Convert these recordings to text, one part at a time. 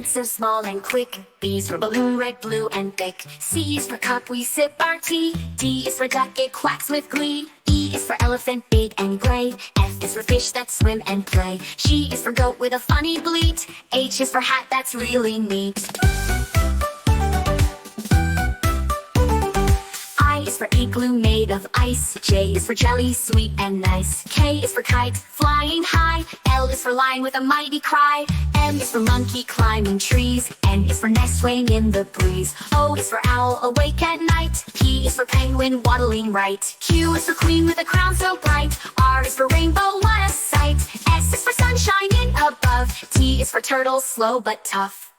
ants so small and quick. B is for balloon, red, blue, and thick. C is for cup, we sip our tea. D is for duck, it quacks with glee. E is for elephant, big and gray. F is for fish that swim and play. G is for goat with a funny bleat. H is for hat that's really neat. I is for igloo made of ice. J is for jelly, sweet and nice. K is for kite, flying high. L is for lion with a mighty cry. M is for monkey climbing trees. N is for nest swaying in the breeze. O is for owl awake at night. P is for penguin waddling right. Q is for queen with a crown so bright. R is for rainbow, what a sight. S is for sunshine in above. T is for turtle, slow but tough.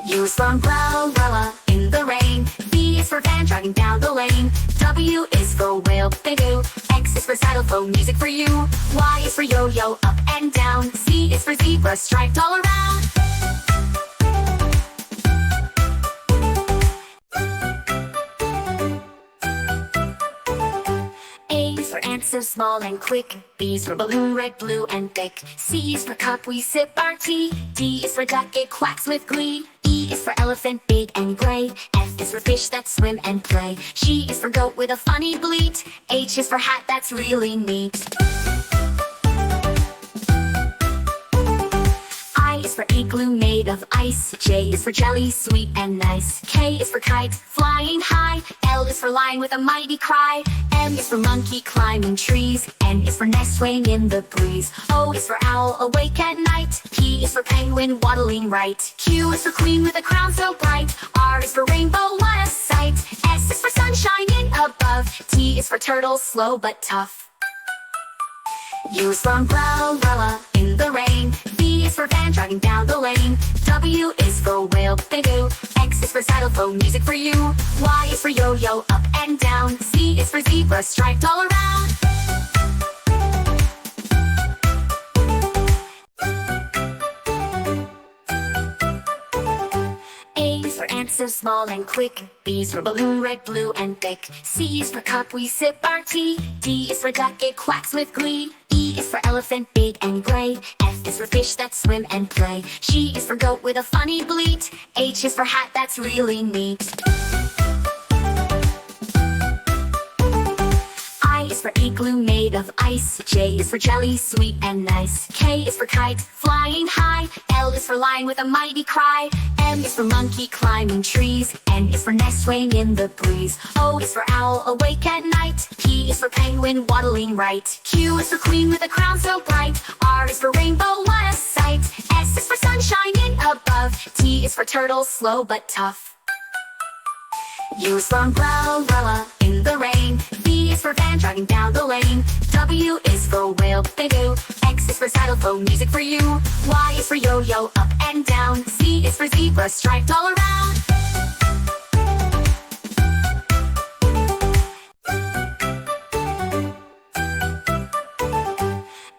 U is for umbrella in the rain. V is for van driving down the lane. W is for whale, big oo. X is for xylophone, music for you. Y is for yo-yo, up and down. Z is for zebra, striped all around. A is for ant so small and quick. B is for balloon, red, blue, and thick. C is for cup, we sip our tea. D is for duck, it quacks with glee. E is for elephant, big and gray. F is for fish that swim and play. G is for goat with a funny bleat. H is for hat that's really neat. I is for igloo made of ice. J is for jelly, sweet and nice. K is for kite, flying high. L is for lion with a mighty cry. M is for monkey climbing trees. N is for nest swaying in the breeze. O is for owl awake at night. P is for penguin waddling right. Q is for queen with a crown so bright. R is for rainbow, what a sight. S is for sunshine in above. T is for turtle, slow but tough. U is for umbrella in the rain. V is for van driving down the lane. W is for whale, big oo. X is for xylophone, music for you. Y is for yo-yo, up and down. Z is for zebra, striped all around. A is for ant so small and quick. B is for balloon, red, blue, and thick. C is for cup, we sip our tea. D is for duck, it quacks with glee. E is for elephant, big and gray. F is for fish that swim and play. G is for goat with a funny bleat. H is for hat that's really neat. I is for igloo made of ice. J is for jelly, sweet and nice. K is for kite, flying high. L is for lion with a mighty cry. M is for monkey climbing trees. N is for nest swaying in the breeze. O is for owl awake at night. P is for penguin waddling right. Q is for queen with a crown so bright. R is for rainbow, what a sight. S is for sunshine in above. T is for turtle, slow but tough. U is for umbrella in the rain. V is for van driving down the lane. W is for whale, big oo. X is for xylophone, music for you. Y is for yo-yo, up and down. Z is for zebra, striped all around.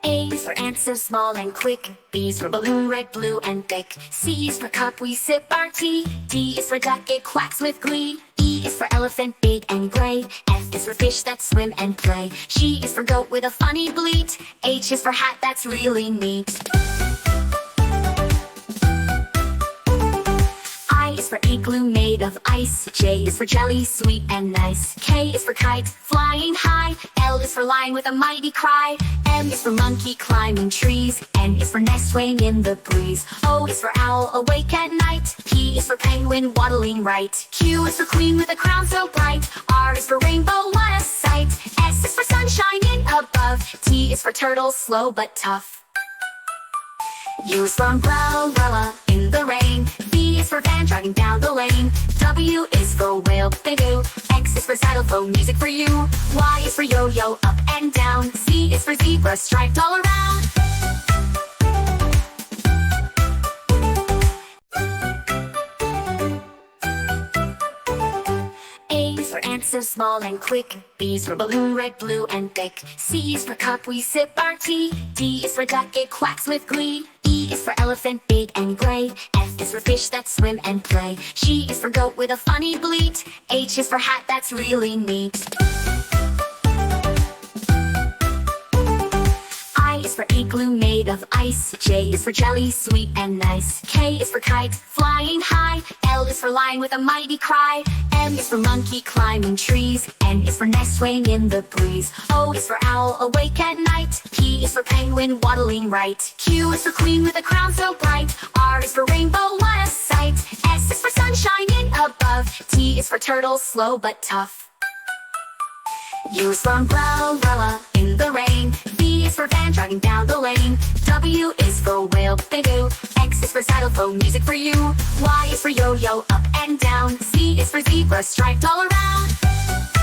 A is for ant so small and quick. B is for balloon, red, blue, and thick. C is for cup, we sip our tea. D is for duck, it quacks with glee. E is for elephant, big and gray. F is for fish that swim and play. G is for goat with a funny bleat. H is for hat that's really neat. I is for igloo made of ice. J is for jelly, sweet and nice. K is for kite, flying high. L is for lion with a mighty cry. M is for monkey climbing trees. N is for nest swaying in the breeze. O is for owl awake at night. P is for penguin waddling right. Q is for queen with a crown so bright. R is for rainbow, what a sight. S is for sunshine in above. T is for turtle, slow but tough. U is for umbrella in the rain. V is for van driving down the lane. W is for whale, big oo. X is for xylophone, music for you. Y is for yo-yo, up and down. Z is for zebra, striped all around. A is for ant so small and quick. B is for balloon, red, blue, and thick. C is for cup, we sip our tea. D is for duck, it quacks with glee. E is for elephant, big and gray. F is for fish that swim and play. G is for goat with a funny bleat. H is for hat that's really neat. I is for igloo made of ice. J is for jelly, sweet and nice. K is for kite, flying high. L is for lion with a mighty cry. M is for monkey climbing trees. N is for nest swaying in the breeze. O is for owl awake at night. P is for penguin waddling right. Q is for queen with a crown so bright. R is for rainbow, what a sight. S is for sun shining above. T is for turtle, slow but tough. U is for umbrella in the rain. V is for van driving down the lane. W is for whale, big oo. X is for xylophone, music for you. Y is for yo-yo, up and down. Z is for zebra, striped all around.